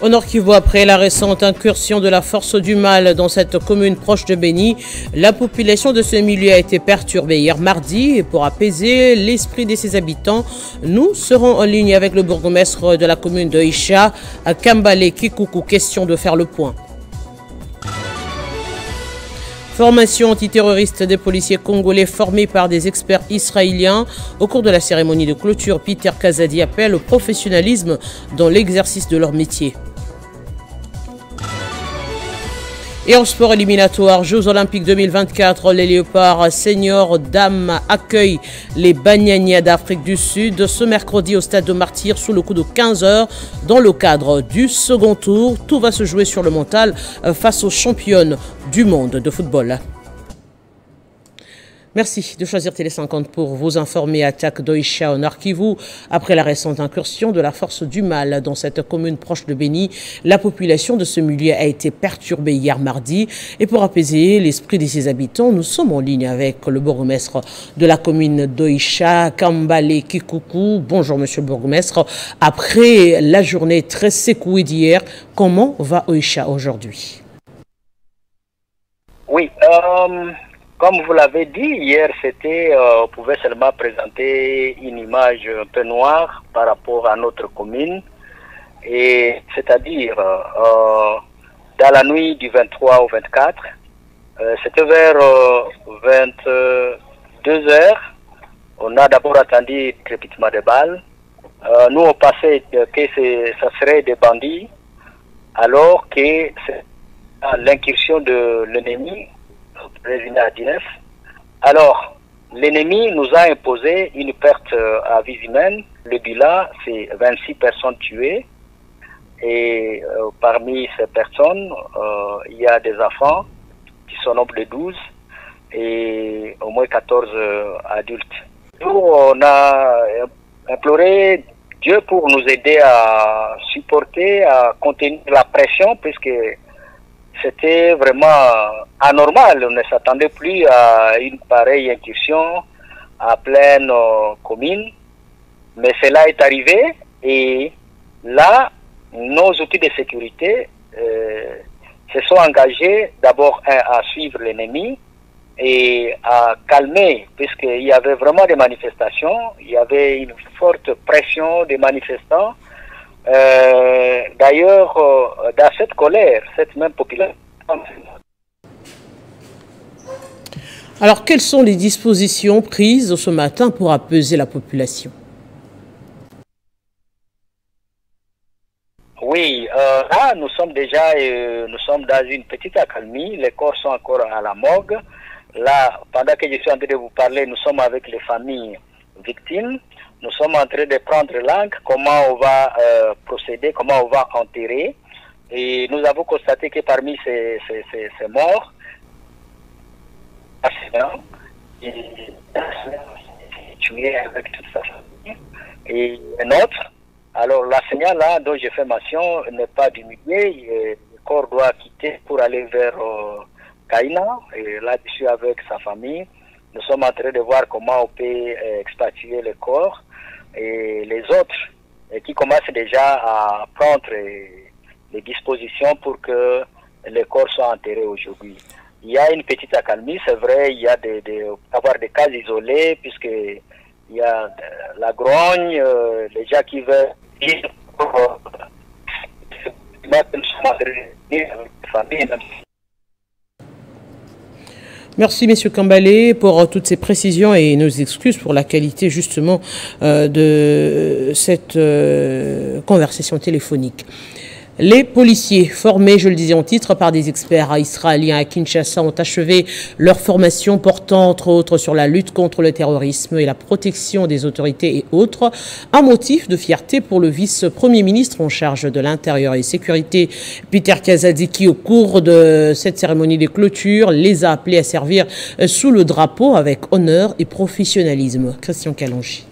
Au Nord Kivu, après la récente incursion de la force du mal dans cette commune proche de Béni, la population de ce milieu a été perturbée hier mardi. Et pour apaiser l'esprit de ses habitants, nous serons en ligne avec le bourgmestre de la commune de Isha, à Kambale Kikuku, question de faire le point. Formation antiterroriste des policiers congolais formés par des experts israéliens. Au cours de la cérémonie de clôture, Peter Kazadi appelle au professionnalisme dans l'exercice de leur métier. Et en sport éliminatoire, Jeux Olympiques 2024, les Léopards seniors dames accueillent les Banyania d'Afrique du Sud ce mercredi au stade de Martyrs sous le coup de 15 h dans le cadre du second tour. Tout va se jouer sur le mental face aux championnes du monde de football. Merci de choisir Télé 50 pour vous informer. Attaque d'Oisha au Nord Kivu. Après la récente incursion de la force du mal dans cette commune proche de Béni, la population de ce milieu a été perturbée hier mardi. Et pour apaiser l'esprit de ses habitants, nous sommes en ligne avec le bourgmestre de la commune d'Oisha, Kambale Kikuku. Bonjour monsieur le bourgmestre. Après la journée très secouée d'hier, comment va Oisha aujourd'hui? Oui, comme vous l'avez dit, hier, on pouvait seulement présenter une image un peu noire par rapport à notre commune. Et c'est-à-dire, dans la nuit du 23 au 24, c'était vers 22 h. On a d'abord attendu le crépitement des balles. Nous, on pensait que ça serait des bandits, alors que c'est l'incursion de l'ennemi. Alors, l'ennemi nous a imposé une perte à vie humaine. Le bilan, c'est 26 personnes tuées. Et parmi ces personnes, il y a des enfants qui sont au nombre de 12 et au moins 14 adultes. Nous, on a imploré Dieu pour nous aider à supporter, à contenir la pression, puisque c'était vraiment anormal. On ne s'attendait plus à une pareille incursion à pleine commune. Mais cela est arrivé et là, nos outils de sécurité se sont engagés d'abord à suivre l'ennemi et à calmer, puisqu'il y avait vraiment des manifestations, il y avait une forte pression des manifestants. D'ailleurs, dans cette colère, cette même population. Alors, quelles sont les dispositions prises ce matin pour apaiser la population? Oui, là, nous sommes dans une petite accalmie. Les corps sont encore à la morgue. Là, pendant que je suis en train de vous parler, nous sommes avec les familles victimes. Nous sommes en train de prendre langue, comment on va procéder, comment on va enterrer. Et nous avons constaté que parmi ces morts, il est tué avec toute sa famille. Et un autre, alors l'enseignant là dont j'ai fait mention n'est pas diminué, le corps doit quitter pour aller vers Kaina, et là-dessus avec sa famille. Nous sommes en train de voir comment on peut expatrier le corps. Et les autres qui commencent déjà à prendre les dispositions pour que les corps soient enterrés aujourd'hui. Il y a une petite accalmie, c'est vrai, il y a avoir des cas isolés, puisqu'il y a la grogne, les gens qui veulent dire Merci, messieurs Kambale, pour toutes ces précisions et nos excuses pour la qualité, justement, de cette conversation téléphonique. Les policiers formés, je le disais en titre, par des experts israéliens à Kinshasa ont achevé leur formation portant entre autres sur la lutte contre le terrorisme et la protection des autorités et autres. Un motif de fierté pour le vice-premier ministre en charge de l'Intérieur et Sécurité, Peter Kazadi, qui au cours de cette cérémonie de clôture les a appelés à servir sous le drapeau avec honneur et professionnalisme. Christian Kalonji.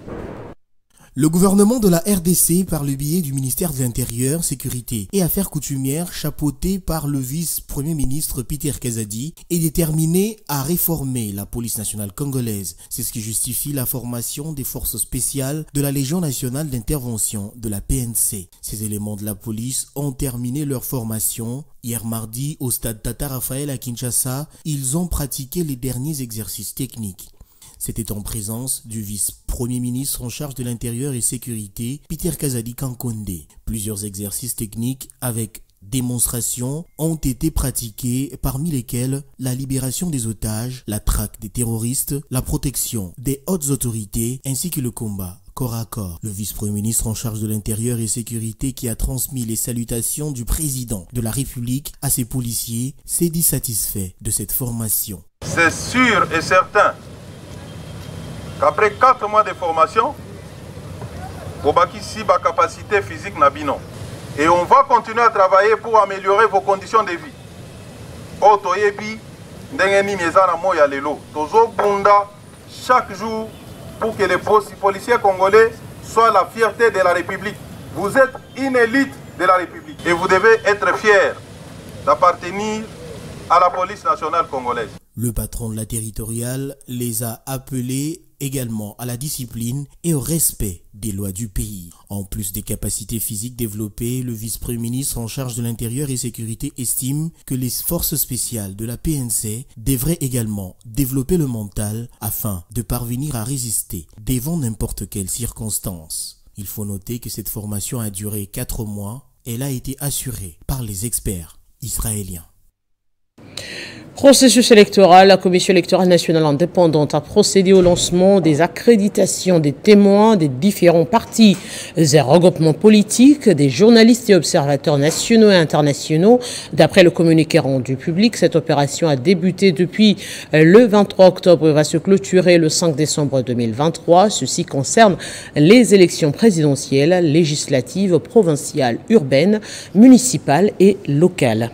Le gouvernement de la RDC, par le biais du ministère de l'Intérieur, Sécurité et Affaires coutumières, chapeauté par le vice-premier ministre Peter Kazadi, est déterminé à réformer la police nationale congolaise. C'est ce qui justifie la formation des forces spéciales de la Légion nationale d'intervention de la PNC. Ces éléments de la police ont terminé leur formation. Hier mardi, au stade Tata Raphaël à Kinshasa, ils ont pratiqué les derniers exercices techniques. C'était en présence du vice-premier ministre en charge de l'Intérieur et Sécurité, Peter Kazadi Kankonde. Plusieurs exercices techniques avec démonstrations ont été pratiqués, parmi lesquels la libération des otages, la traque des terroristes, la protection des hautes autorités ainsi que le combat corps à corps. Le vice-premier ministre en charge de l'Intérieur et Sécurité, qui a transmis les salutations du président de la République à ses policiers, s'est dit satisfait de cette formation. C'est sûr et certain qu'après 4 mois de formation, Bobaki si ba capacité physique n'abino. Et on va continuer à travailler pour améliorer vos conditions de vie. Otoyebi, ndengeni miezana moya lelo. Tozo bunda chaque jour pour que les policiers congolais soient la fierté de la République. Vous êtes une élite de la République et vous devez être fiers d'appartenir à la police nationale congolaise. Le patron de la territoriale les a appelés également à la discipline et au respect des lois du pays. En plus des capacités physiques développées, le vice-premier ministre en charge de l'Intérieur et Sécurité estime que les forces spéciales de la PNC devraient également développer le mental afin de parvenir à résister devant n'importe quelle circonstance. Il faut noter que cette formation a duré 4 mois. Elle a été assurée par les experts israéliens. Processus électoral, la Commission électorale nationale indépendante a procédé au lancement des accréditations des témoins des différents partis et regroupements politiques, des journalistes et observateurs nationaux et internationaux. D'après le communiqué rendu public, cette opération a débuté depuis le 23 octobre et va se clôturer le 5 décembre 2023. Ceci concerne les élections présidentielles, législatives, provinciales, urbaines, municipales et locales.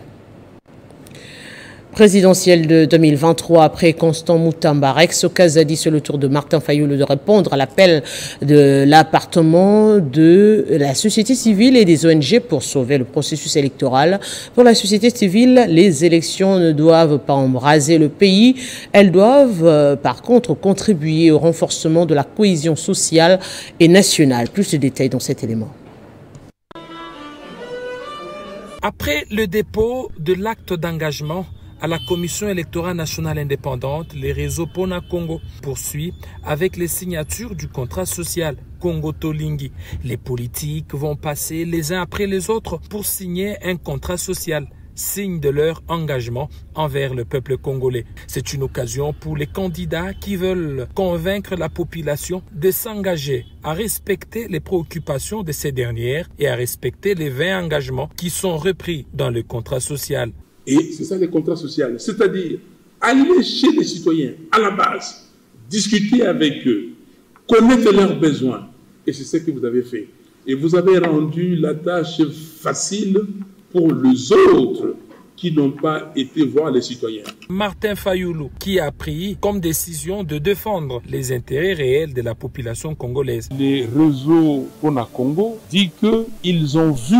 Présidentielle de 2023, après Constant Moutamba, Rex Kazadi, c'est le tour de Martin Fayulu de répondre à l'appel de l'appartement de la société civile et des ONG pour sauver le processus électoral. Pour la société civile, les élections ne doivent pas embraser le pays. Elles doivent, par contre, contribuer au renforcement de la cohésion sociale et nationale. Plus de détails dans cet élément. Après le dépôt de l'acte d'engagement à la Commission électorale nationale indépendante, les réseaux Pona Congo poursuit avec les signatures du contrat social Congo Tolingi. Les politiques vont passer les uns après les autres pour signer un contrat social, signe de leur engagement envers le peuple congolais. C'est une occasion pour les candidats qui veulent convaincre la population de s'engager à respecter les préoccupations de ces dernières et à respecter les 20 engagements qui sont repris dans le contrat social. Et c'est ça le contrat social, c'est-à-dire aller chez les citoyens à la base, discuter avec eux, connaître leurs besoins. Et c'est ce que vous avez fait. Et vous avez rendu la tâche facile pour les autres qui n'ont pas été voir les citoyens. Martin Fayulu, qui a pris comme décision de défendre les intérêts réels de la population congolaise. Les réseaux Pona Congo disent qu'ils ont vu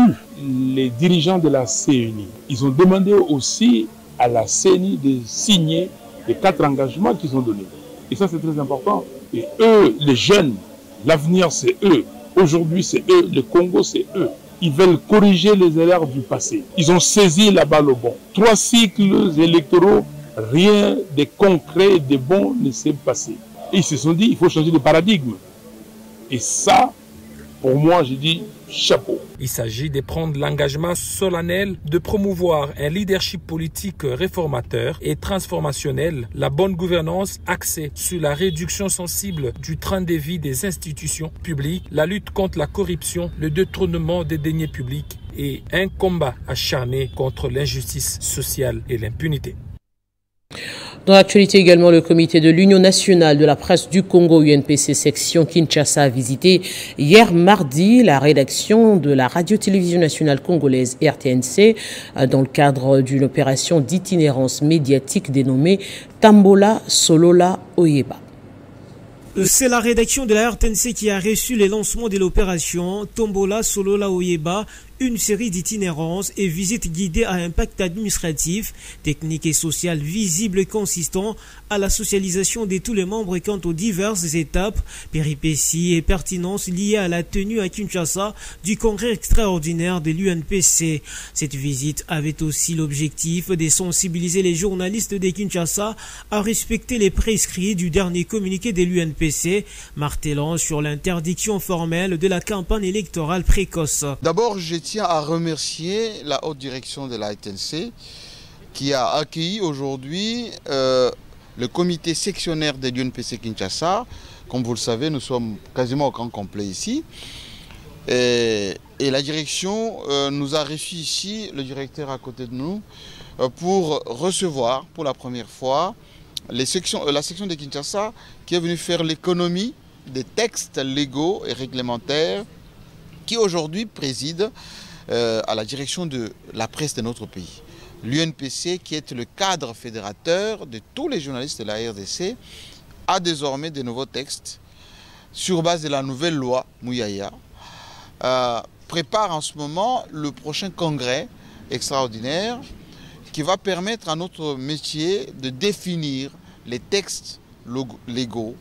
les dirigeants de la CENI. Ils ont demandé aussi à la CENI de signer les 4 engagements qu'ils ont donnés. Et ça, c'est très important. Et eux, les jeunes, l'avenir, c'est eux. Aujourd'hui, c'est eux. Le Congo, c'est eux. Ils veulent corriger les erreurs du passé. Ils ont saisi la balle au bon. 3 cycles électoraux, rien de concret, de bon ne s'est passé. Et ils se sont dit, il faut changer de paradigme. Et ça, pour moi, j'ai dit chapeau. Il s'agit de prendre l'engagement solennel de promouvoir un leadership politique réformateur et transformationnel, la bonne gouvernance axée sur la réduction sensible du train de vie des institutions publiques, la lutte contre la corruption, le détournement des deniers publics et un combat acharné contre l'injustice sociale et l'impunité. Dans l'actualité également, le comité de l'Union nationale de la presse du Congo, UNPC section Kinshasa, a visité hier mardi la rédaction de la radio-télévision nationale congolaise RTNC dans le cadre d'une opération d'itinérance médiatique dénommée Tambola Solola Oyeba. C'est la rédaction de la RTNC qui a reçu les lancements de l'opération Tombola Solola Oyeba, une série d'itinérance et visites guidées à impact administratif, technique et social visible consistant à la socialisation de tous les membres quant aux diverses étapes, péripéties et pertinences liées à la tenue à Kinshasa du congrès extraordinaire de l'UNPC. Cette visite avait aussi l'objectif de sensibiliser les journalistes de Kinshasa à respecter les prescrits du dernier communiqué de l'UNPC, martelant sur l'interdiction formelle de la campagne électorale précoce. D'abord, je tiens à remercier la haute direction de la RTNC qui a accueilli aujourd'hui le comité sectionnaire de l'UNPC Kinshasa. Comme vous le savez, nous sommes quasiment au grand complet ici. Et la direction nous a reçu ici, le directeur à côté de nous, pour recevoir pour la première fois la section de Kinshasa qui est venue faire l'économie des textes légaux et réglementaires qui aujourd'hui préside à la direction de la presse de notre pays. L'UNPC, qui est le cadre fédérateur de tous les journalistes de la RDC, a désormais de nouveaux textes sur base de la nouvelle loi Mouyaya, prépare en ce moment le prochain congrès extraordinaire qui va permettre à notre métier de définir les textes légaux,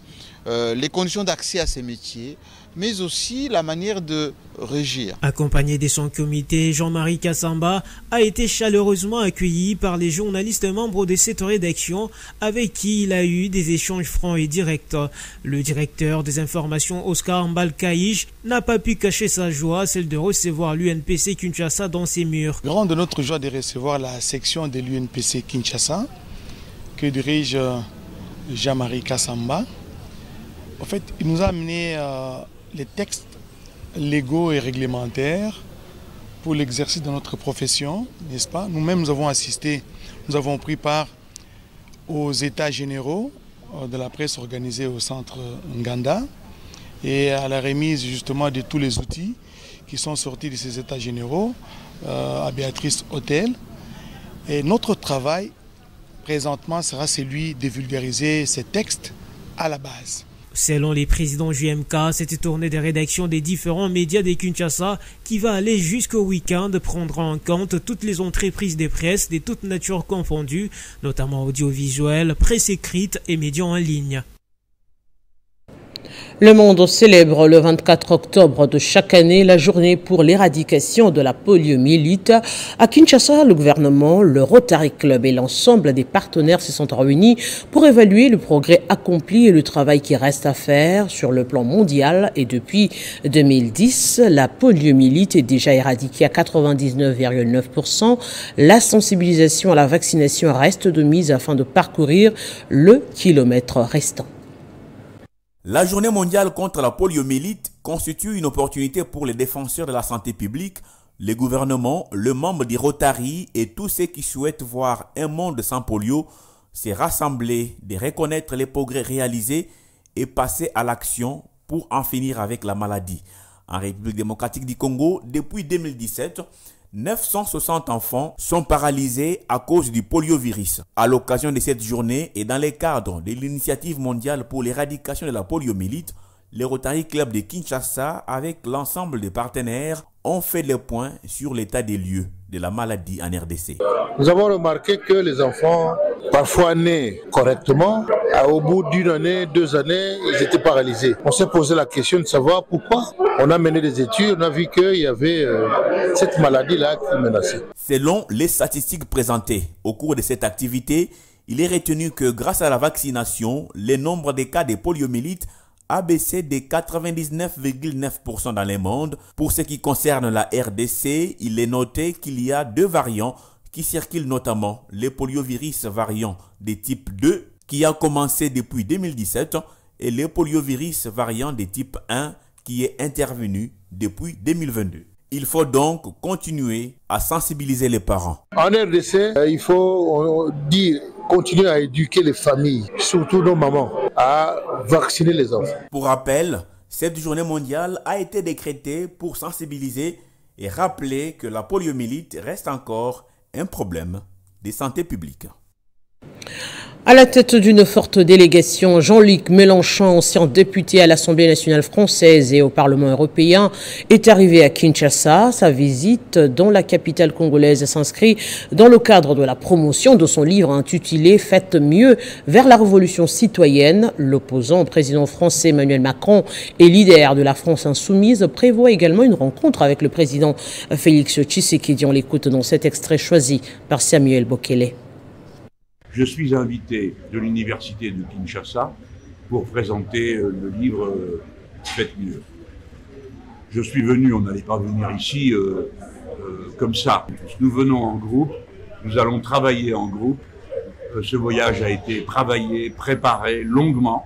les conditions d'accès à ces métiers, mais aussi la manière de régir. Accompagné de son comité, Jean-Marie Kassamba a été chaleureusement accueilli par les journalistes membres de cette rédaction avec qui il a eu des échanges francs et directs. Le directeur des informations, Oscar Mbalkaïj, n'a pas pu cacher sa joie, celle de recevoir l'UNPC Kinshasa dans ses murs. Grand de notre joie de recevoir la section de l'UNPC Kinshasa que dirige Jean-Marie Kassamba. En fait, il nous a amené les textes légaux et réglementaires pour l'exercice de notre profession, n'est-ce pas? Nous-mêmes, nous avons assisté, nous avons pris part aux états généraux de la presse organisés au centre Nganda et à la remise justement de tous les outils qui sont sortis de ces états généraux à Béatrice Hôtel. Et notre travail, présentement, sera celui de vulgariser ces textes à la base. Selon les présidents JMK, cette tournée de rédaction des différents médias de Kinshasa qui va aller jusqu'au week-end prendra en compte toutes les entreprises de presse de toutes natures confondues, notamment audiovisuelles, presse écrite et médias en ligne. Le monde célèbre le 24 octobre de chaque année la journée pour l'éradication de la poliomyélite. À Kinshasa, le gouvernement, le Rotary Club et l'ensemble des partenaires se sont réunis pour évaluer le progrès accompli et le travail qui reste à faire sur le plan mondial. Et depuis 2010, la poliomyélite est déjà éradiquée à 99,9%. La sensibilisation à la vaccination reste de mise afin de parcourir le kilomètre restant. La journée mondiale contre la poliomyélite constitue une opportunité pour les défenseurs de la santé publique, les gouvernements, les membres du Rotary et tous ceux qui souhaitent voir un monde sans polio se rassembler, de reconnaître les progrès réalisés et passer à l'action pour en finir avec la maladie. En République démocratique du Congo, depuis 2017, 960 enfants sont paralysés à cause du poliovirus. À l'occasion de cette journée et dans le cadre de l'initiative mondiale pour l'éradication de la poliomyélite, le Rotary Club de Kinshasa, avec l'ensemble des partenaires, ont fait le point sur l'état des lieux de la maladie en RDC. Nous avons remarqué que les enfants, parfois nés correctement, au bout d'une année, 2 années, ils étaient paralysés. On s'est posé la question de savoir pourquoi. On a mené des études, on a vu qu'il y avait cette maladie-là qui menaçait. Selon les statistiques présentées au cours de cette activité, il est retenu que grâce à la vaccination, le nombre de cas de poliomyélite a baissé de 99,9% dans le monde. Pour ce qui concerne la RDC, il est noté qu'il y a 2 variants qui circulent, notamment le poliovirus variant de type 2 qui a commencé depuis 2017 et le poliovirus variant de type 1 qui est intervenu depuis 2022. Il faut donc continuer à sensibiliser les parents. En RDC, il faut continuer à éduquer les familles, surtout nos mamans, à vacciner les enfants. Pour rappel, cette journée mondiale a été décrétée pour sensibiliser et rappeler que la poliomyélite reste encore un problème de santé publique. À la tête d'une forte délégation, Jean-Luc Mélenchon, ancien député à l'Assemblée nationale française et au Parlement européen, est arrivé à Kinshasa. Sa visite dans la capitale congolaise s'inscrit dans le cadre de la promotion de son livre intitulé « Faites mieux vers la révolution citoyenne ». L'opposant au président français Emmanuel Macron et leader de la France insoumise prévoit également une rencontre avec le président Félix Tshisekedi. On l'écoute dans cet extrait choisi par Samuel Bokele. Je suis invité de l'université de Kinshasa pour présenter le livre Faites mieux. Je suis venu, on n'allait pas venir ici comme ça. Nous venons en groupe, nous allons travailler en groupe. Ce voyage a été travaillé, préparé longuement.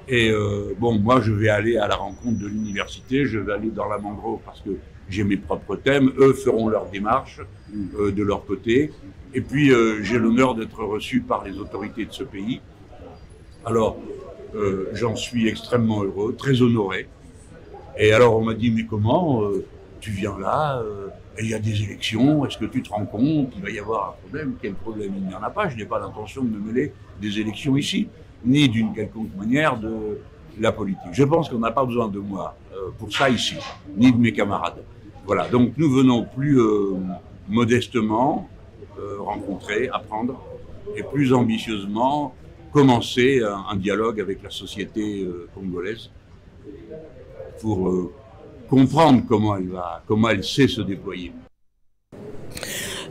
Et bon, moi je vais aller à la rencontre de l'université, je vais aller dans la mangrove parce que j'ai mes propres thèmes, eux feront leur démarche de leur côté. Et puis, j'ai l'honneur d'être reçu par les autorités de ce pays. Alors, j'en suis extrêmement heureux, très honoré. Et alors, on m'a dit, mais comment tu viens là il y a des élections, est-ce que tu te rends compte qu'il va y avoir un problème? Quel problème? Il n'y en a pas, je n'ai pas l'intention de me mêler des élections ici, ni d'une quelconque manière de la politique. Je pense qu'on n'a pas besoin de moi pour ça ici, ni de mes camarades. Voilà, donc nous venons plus modestement rencontrer, apprendre et plus ambitieusement commencer un dialogue avec la société congolaise pour comprendre comment elle sait se déployer.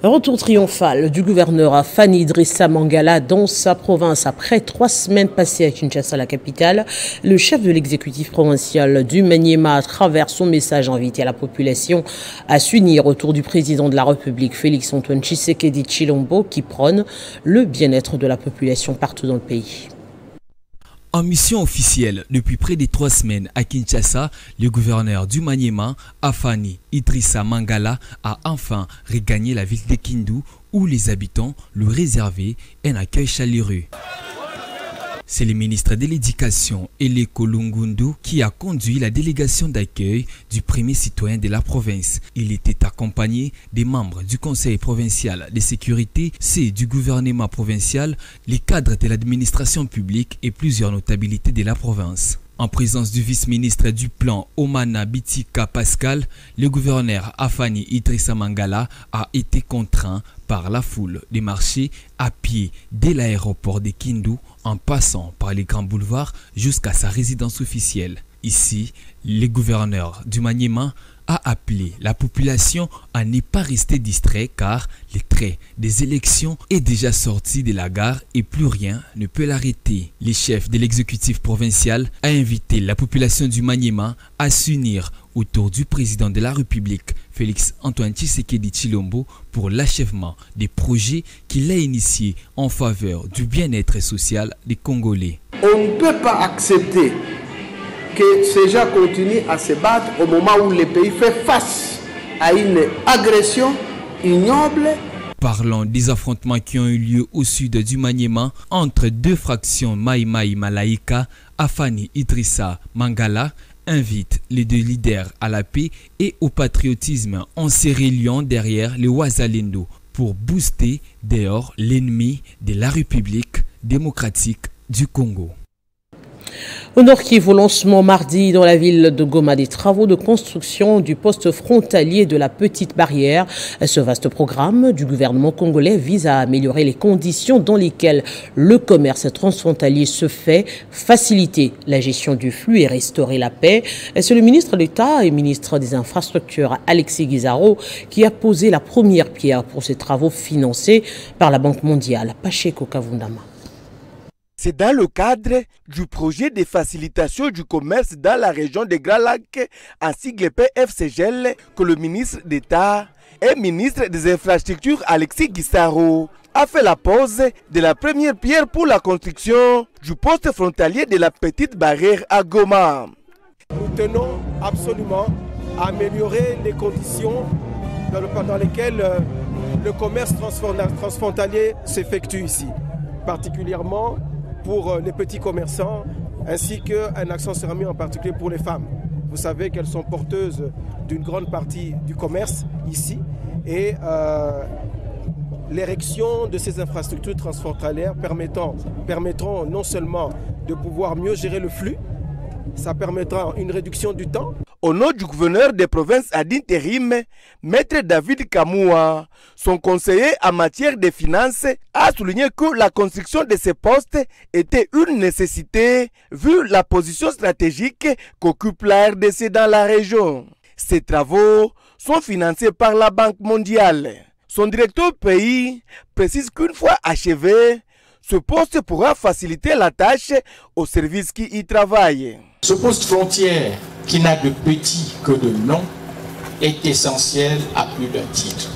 Retour triomphal du gouverneur Afani Idrissa Mangala dans sa province après 3 semaines passées à Kinshasa, la capitale. Le chef de l'exécutif provincial du Maniema, à travers son message invité à la population à s'unir autour du président de la République, Félix Antoine Tshisekedi Tshilombo, qui prône le bien-être de la population partout dans le pays. En mission officielle depuis près de 3 semaines à Kinshasa, le gouverneur du Maniema, Afani Idrissa Mangala, a enfin regagné la ville de Kindu où les habitants lui réservaient un accueil chaleureux. C'est le ministre de l'Éducation, Eleko Lungundu, qui a conduit la délégation d'accueil du premier citoyen de la province. Il était accompagné des membres du Conseil provincial de sécurité, ceux du gouvernement provincial, les cadres de l'administration publique et plusieurs notabilités de la province. En présence du vice-ministre du plan Omana Bitika Pascal, le gouverneur Afani Idrissa Mangala a été contraint par la foule de marcher à pied dès l'aéroport de Kindu en passant par les grands boulevards jusqu'à sa résidence officielle. Ici, le gouverneur du Maniema a appelé la population à ne pas rester distrait car le trait des élections est déjà sorti de la gare et plus rien ne peut l'arrêter. Le chef de l'exécutif provincial a invité la population du Maniema à s'unir autour du président de la République, Félix Antoine Tshisekedi Tshilombo, pour l'achèvement des projets qu'il a initiés en faveur du bien-être social des Congolais. On ne peut pas accepter que ces gens continuent à se battre au moment où le pays fait face à une agression ignoble. Parlant des affrontements qui ont eu lieu au sud du Maniema entre 2 fractions Mai Mai Malaika, Afani Idrissa Mangala invite les 2 leaders à la paix et au patriotisme en se reliant derrière les Wazalendo pour booster dehors l'ennemi de la République démocratique du Congo. Au Nord Kivu, lancement mardi dans la ville de Goma des travaux de construction du poste frontalier de la Petite Barrière. Ce vaste programme du gouvernement congolais vise à améliorer les conditions dans lesquelles le commerce transfrontalier se fait, faciliter la gestion du flux et restaurer la paix. C'est le ministre d'État et ministre des Infrastructures, Alexis Guizaro, qui a posé la première pierre pour ces travaux financés par la Banque mondiale. Pacheko Kavundama. C'est dans le cadre du projet de facilitation du commerce dans la région des Grands Lacs, en sigle PFCGL, que le ministre d'État et ministre des Infrastructures Alexis Guizaro a fait la pose de la première pierre pour la construction du poste frontalier de la Petite Barrière à Goma. Nous tenons absolument à améliorer les conditions dans lesquelles le commerce transfrontalier s'effectue ici, particulièrement pour les petits commerçants, ainsi qu'un accent sera mis en particulier pour les femmes. Vous savez qu'elles sont porteuses d'une grande partie du commerce ici et l'érection de ces infrastructures transfrontalières permettront non seulement de pouvoir mieux gérer le flux, ça permettra une réduction du temps. Au nom du gouverneur des provinces ad intérim, Maître David Kamoua, son conseiller en matière de finances, a souligné que la construction de ces postes était une nécessité vu la position stratégique qu'occupe la RDC dans la région. Ces travaux sont financés par la Banque mondiale. Son directeur pays précise qu'une fois achevé, ce poste pourra faciliter la tâche aux services qui y travaillent. Ce poste frontière, qui n'a de petit que de nom, est essentiel à plus d'un titre.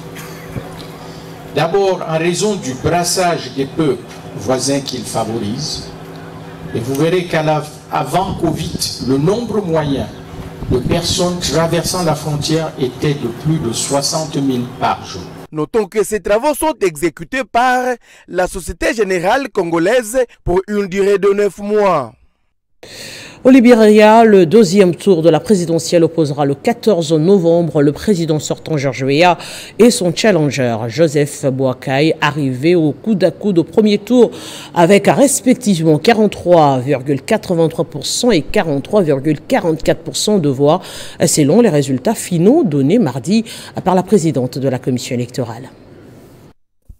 D'abord, en raison du brassage des peuples voisins qu'il favorise, et vous verrez qu'avant Covid, le nombre moyen de personnes traversant la frontière était de plus de 60 000 par jour. Notons que ces travaux sont exécutés par la Société Générale Congolaise pour une durée de 9 mois. Au Libéria, le deuxième tour de la présidentielle opposera le 14 novembre le président sortant Georges Weah et son challenger Joseph Boakai, arrivé au coude à coude au premier tour avec respectivement 43,83% et 43,44% de voix, selon les résultats finaux donnés mardi par la présidente de la commission électorale.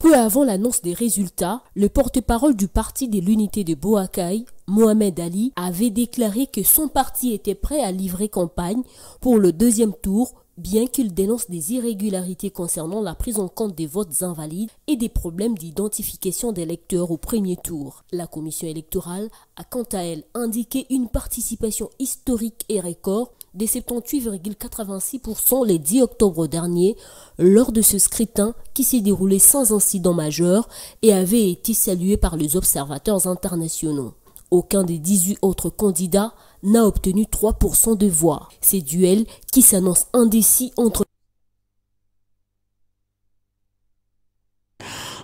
Peu avant l'annonce des résultats, le porte-parole du parti de l'unité de Boakai, Mohamed Ali, avait déclaré que son parti était prêt à livrer campagne pour le deuxième tour, bien qu'il dénonce des irrégularités concernant la prise en compte des votes invalides et des problèmes d'identification des électeurs au premier tour. La commission électorale a quant à elle indiqué une participation historique et record de 78,86% le 10 octobre dernier lors de ce scrutin qui s'est déroulé sans incident majeur et avait été salué par les observateurs internationaux. Aucun des 18 autres candidats n'a obtenu 3% de voix. Ces duels qui s'annoncent indécis entre...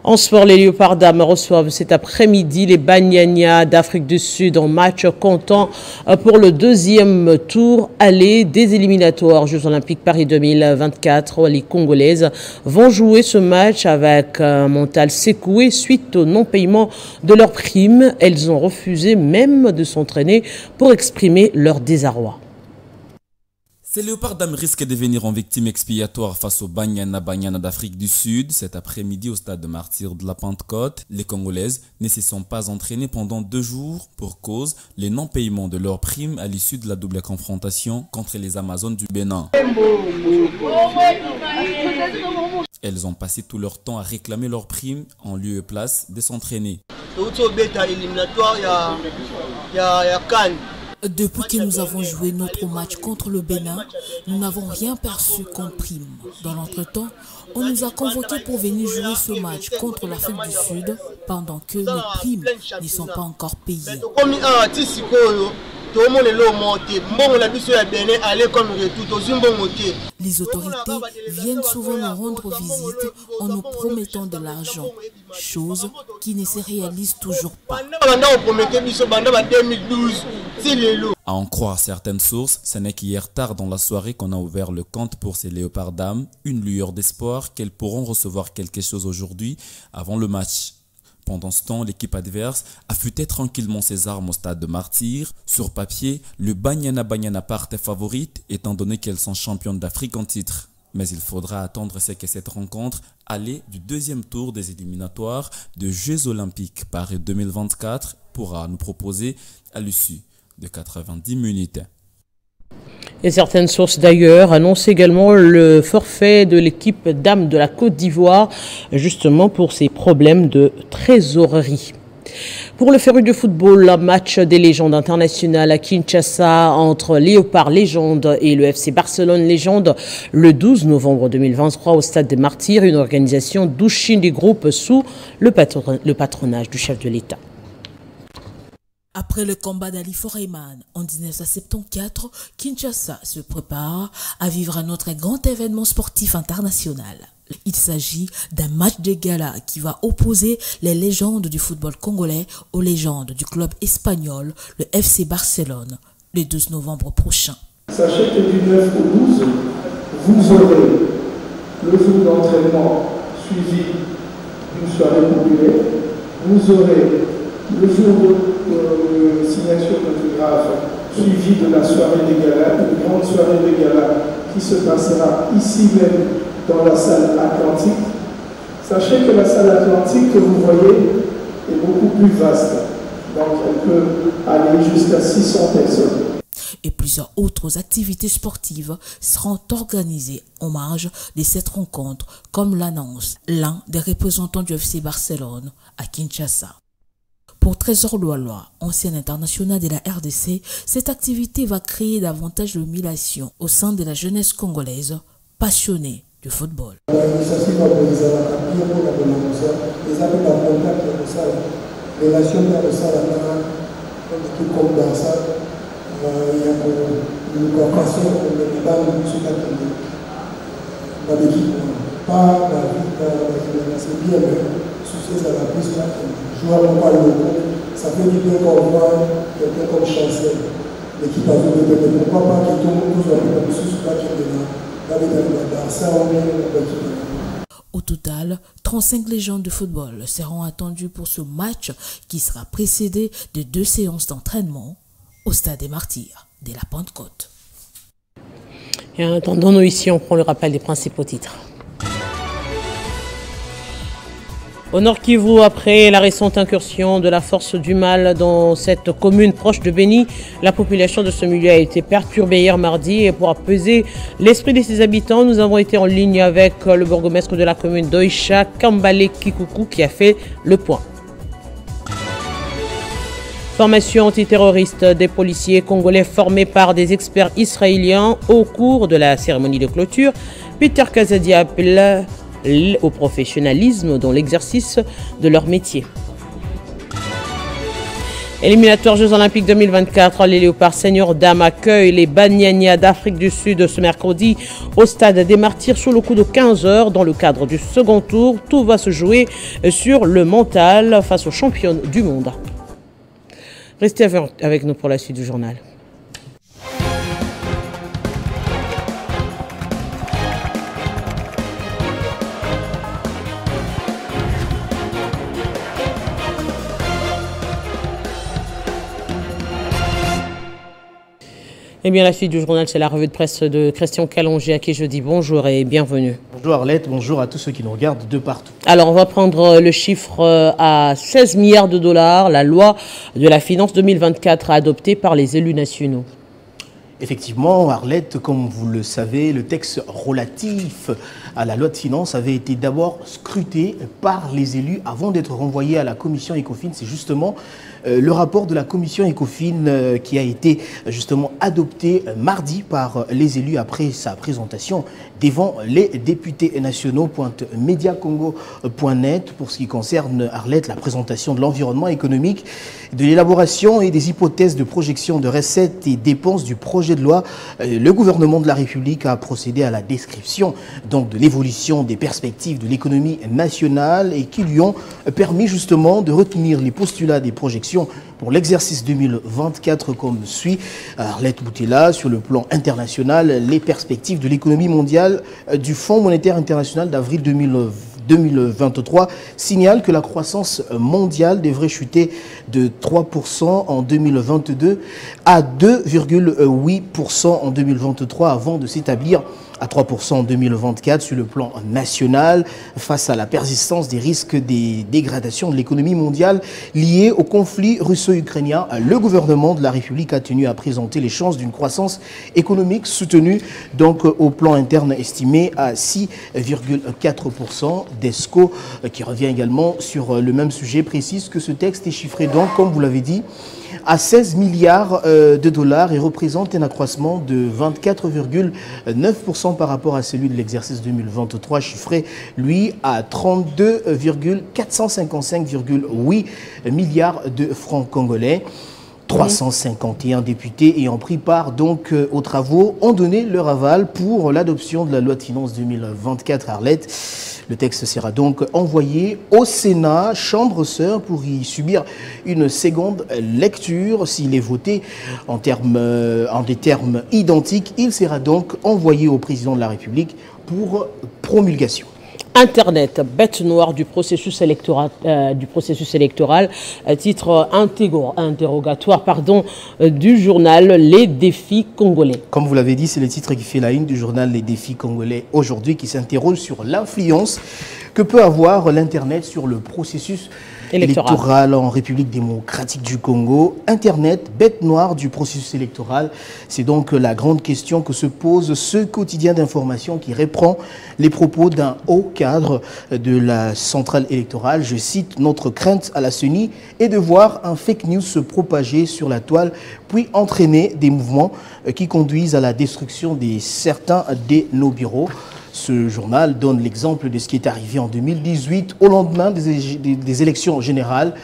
En sport, les Léopards dames reçoivent cet après-midi les Banyana d'Afrique du Sud en match comptant pour le deuxième tour aller des éliminatoires Jeux Olympiques Paris 2024. Les Congolaises vont jouer ce match avec un mental secoué suite au non-paiement de leurs primes. Elles ont refusé même de s'entraîner pour exprimer leur désarroi. Ces léopards dames risquent de devenir en victime expiatoire face aux Banyana d'Afrique du Sud. Cet après-midi au stade de Martyrs de la Pentecôte, les Congolaises ne se sont pas entraînées pendant 2 jours pour cause les non-paiements de leurs primes à l'issue de la double confrontation contre les Amazones du Bénin. Elles ont passé tout leur temps à réclamer leurs primes en lieu et place de s'entraîner. Depuis que nous avons joué notre match contre le Bénin, nous n'avons rien perçu comme prime. Dans l'entretemps, on nous a convoqués pour venir jouer ce match contre l'Afrique du Sud pendant que nos primes ne sont pas encore payées. Les autorités viennent souvent nous rendre visite en nous promettant de l'argent, chose qui ne se réalise toujours pas. À en croire certaines sources, ce n'est qu'hier tard dans la soirée qu'on a ouvert le compte pour ces léopards dames, une lueur d'espoir qu'elles pourront recevoir quelque chose aujourd'hui avant le match. Pendant ce temps, l'équipe adverse affûtait tranquillement ses armes au stade de Martyrs. Sur papier, le Banyana part favorite étant donné qu'elles sont championnes d'Afrique en titre. Mais il faudra attendre ce que cette rencontre allée du deuxième tour des éliminatoires de Jeux Olympiques Paris 2024 pourra nous proposer à l'issue de 90 minutes. Et certaines sources d'ailleurs annoncent également le forfait de l'équipe dames de la Côte d'Ivoire, justement pour ces problèmes de trésorerie. Pour le féru de football, match des légendes internationales à Kinshasa entre Léopard Légende et le FC Barcelone Légende le 12 novembre 2023 au stade des Martyrs, une organisation d'Ouchine des groupes sous le patronage du chef de l'État. Après le combat d'Ali Foreiman en 1974, Kinshasa se prépare à vivre un autre grand événement sportif international. Il s'agit d'un match de gala qui va opposer les légendes du football congolais aux légendes du club espagnol, le FC Barcelone, le 12 novembre prochain. Sachez que du 9 au 12, vous aurez le jour d'entraînement suivi une soirée populaire. Vous aurez le jour de signature photographe suivi de la soirée de gala, une grande soirée de gala qui se passera ici même dans la salle Atlantique. Sachez que la salle Atlantique que vous voyez est beaucoup plus vaste, donc elle peut aller jusqu'à 600 personnes. Et plusieurs autres activités sportives seront organisées en marge de cette rencontre, comme l'annonce l'un des représentants du FC Barcelone à Kinshasa. Pour Trésor Loaloa, ancien international de la RDC, cette activité va créer davantage de humiliation au sein de la jeunesse congolaise passionnée du football. Ça fait du bien qu'on voit quelqu'un comme Chancel, l'équipe a joué de pourquoi pas que tout le monde soit comme ça, Au total, 35 légendes de football seront attendues pour ce match qui sera précédé de 2 séances d'entraînement au Stade des Martyrs de la Pentecôte. Et en attendant, nous ici, on prend le rappel des principaux titres. Au Nord Kivu, après la récente incursion de la force du mal dans cette commune proche de Beni, la population de ce milieu a été perturbée hier mardi et pour apaiser l'esprit de ses habitants, nous avons été en ligne avec le bourgmestre de la commune d'Oisha, Kambale Kikuku, qui a fait le point. Formation antiterroriste des policiers congolais formés par des experts israéliens au cours de la cérémonie de clôture. Peter Kazadi appelle au professionnalisme dans l'exercice de leur métier. Éliminatoire Jeux Olympiques 2024, les Léopards Seniors Dames accueillent les Banyania d'Afrique du Sud ce mercredi au Stade des Martyrs sous le coup de 15 h dans le cadre du second tour. Tout va se jouer sur le mental face aux championnes du monde. Restez avec nous pour la suite du journal. Eh bien, la suite du journal, c'est la revue de presse de Christian Calongé, à qui je dis bonjour et bienvenue. Bonjour Arlette, bonjour à tous ceux qui nous regardent de partout. Alors, on va prendre le chiffre à 16 milliards de dollars, la loi de la finance 2024 adoptée par les élus nationaux. Effectivement, Arlette, comme vous le savez, le texte relatif à la loi de finances avait été d'abord scruté par les élus avant d'être renvoyé à la commission Ecofin. C'est justement le rapport de la commission Ecofin qui a été justement adopté mardi par les élus après sa présentation devant les députés nationaux. Pointe mediacongo.net pour ce qui concerne, Arlette, la présentation de l'environnement économique, de l'élaboration et des hypothèses de projection de recettes et dépenses du projet de loi. Le gouvernement de la République a procédé à la description donc de l'évolution des perspectives de l'économie nationale et qui lui ont permis justement de retenir les postulats des projections pour l'exercice 2024 comme suit. Arlette Boutella, sur le plan international, les perspectives de l'économie mondiale du Fonds monétaire international d'avril 2023 signale que la croissance mondiale devrait chuter de 3% en 2022 à 2,8% en 2023 avant de s'établir à 3% en 2024 sur le plan national face à la persistance des risques des dégradations de l'économie mondiale liées au conflit russo-ukrainien. Le gouvernement de la République a tenu à présenter les chances d'une croissance économique soutenue donc au plan interne estimé à 6,4%. DESCO qui revient également sur le même sujet précise que ce texte est chiffré donc, comme vous l'avez dit, à 16 milliards de dollars et représente un accroissement de 24,9% par rapport à celui de l'exercice 2023, chiffré, lui, à 455,8 milliards de francs congolais. 351 députés ayant pris part donc aux travaux ont donné leur aval pour l'adoption de la loi de finances 2024 Arlette. Le texte sera donc envoyé au Sénat, chambre sœur, pour y subir une seconde lecture. S'il est voté en des termes identiques, il sera donc envoyé au président de la République pour promulgation. Internet, bête noire du processus électoral, titre interrogatoire du journal Les Défis Congolais. Comme vous l'avez dit, c'est le titre qui fait la une du journal Les Défis Congolais aujourd'hui, qui s'interroge sur l'influence que peut avoir l'Internet sur le processus électoral en République démocratique du Congo. Internet, bête noire du processus électoral, c'est donc la grande question que se pose ce quotidien d'information qui reprend les propos d'un haut cadre de la centrale électorale. Je cite: notre crainte à la CENI est de voir un fake news se propager sur la toile, puis entraîner des mouvements qui conduisent à la destruction de certains de nos bureaux. Ce journal donne l'exemple de ce qui est arrivé en 2018 au lendemain des élections générales.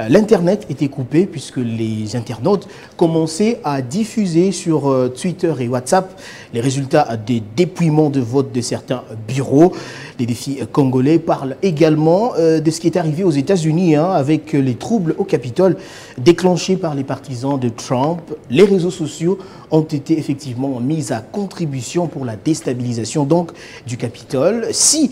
L'Internet était coupé puisque les internautes commençaient à diffuser sur Twitter et WhatsApp les résultats des dépouillements de vote de certains bureaux. Les Défis Congolais parlent également de ce qui est arrivé aux États-Unis avec les troubles au Capitole déclenchés par les partisans de Trump. Les réseaux sociaux ont été effectivement mis à contribution pour la déstabilisation donc du Capitole. Si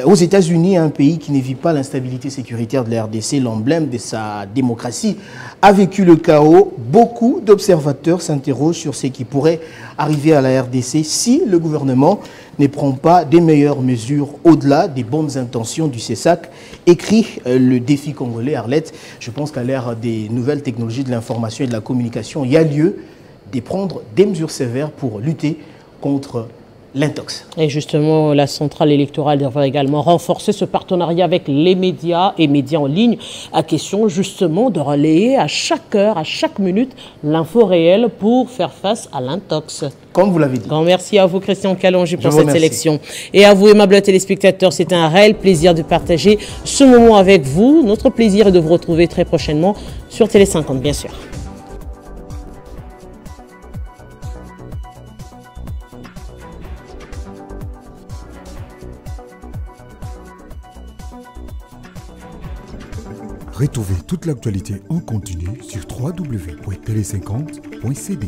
aux États-Unis, un pays qui ne vit pas l'instabilité sécuritaire de la RDC, l'emblème de sa démocratie, a vécu le chaos, beaucoup d'observateurs s'interrogent sur ce qui pourrait arriver à la RDC si le gouvernement ne prend pas des meilleures mesures au-delà des bonnes intentions du CESAC, écrit le Défi Congolais. Arlette, je pense qu'à l'ère des nouvelles technologies de l'information et de la communication, il y a lieu de prendre des mesures sévères pour lutter contre l'intox. Et justement, la centrale électorale devrait également renforcer ce partenariat avec les médias et médias en ligne, à question justement de relayer à chaque heure, à chaque minute, l'info réelle pour faire face à l'intox. Comme vous l'avez dit. Grand merci à vous, Christian Kalonji, pour cette sélection. Et à vous, aimables téléspectateurs, c'est un réel plaisir de partager ce moment avec vous. Notre plaisir est de vous retrouver très prochainement sur Télé 50, bien sûr. Retrouvez toute l'actualité en continu sur www.tele50.cd.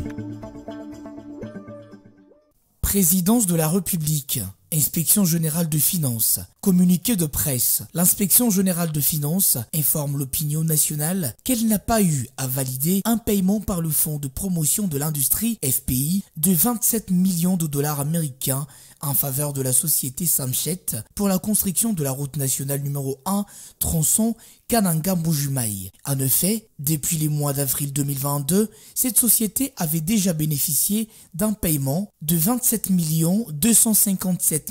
Présidence de la République, Inspection générale de finances, communiqué de presse. L'inspection générale de finances informe l'opinion nationale qu'elle n'a pas eu à valider un paiement par le Fonds de promotion de l'industrie, FPI, de 27 millions de dollars américains en faveur de la société Samchet pour la construction de la route nationale numéro 1, tronçon Kananga-Mbujimayi. En effet, depuis les mois d'avril 2022, cette société avait déjà bénéficié d'un paiement de 27 257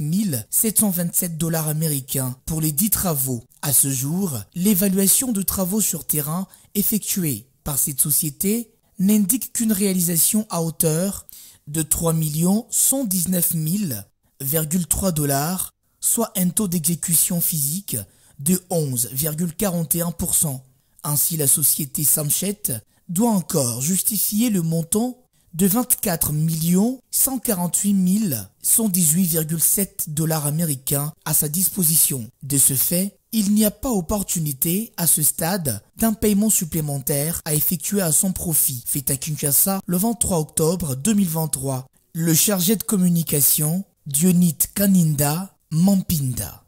727 dollars américains pour les 10 travaux. À ce jour, l'évaluation de travaux sur terrain effectuée par cette société n'indique qu'une réalisation à hauteur de 3 119 000,3 $, soit un taux d'exécution physique de 11,41%. Ainsi, la société Samchet doit encore justifier le montant de 24 148 118,7 $ américains à sa disposition. De ce fait, il n'y a pas opportunité à ce stade d'un paiement supplémentaire à effectuer à son profit, fait à Kinshasa le 23 octobre 2023. Le chargé de communication, Dionite Kaninda Mampinda.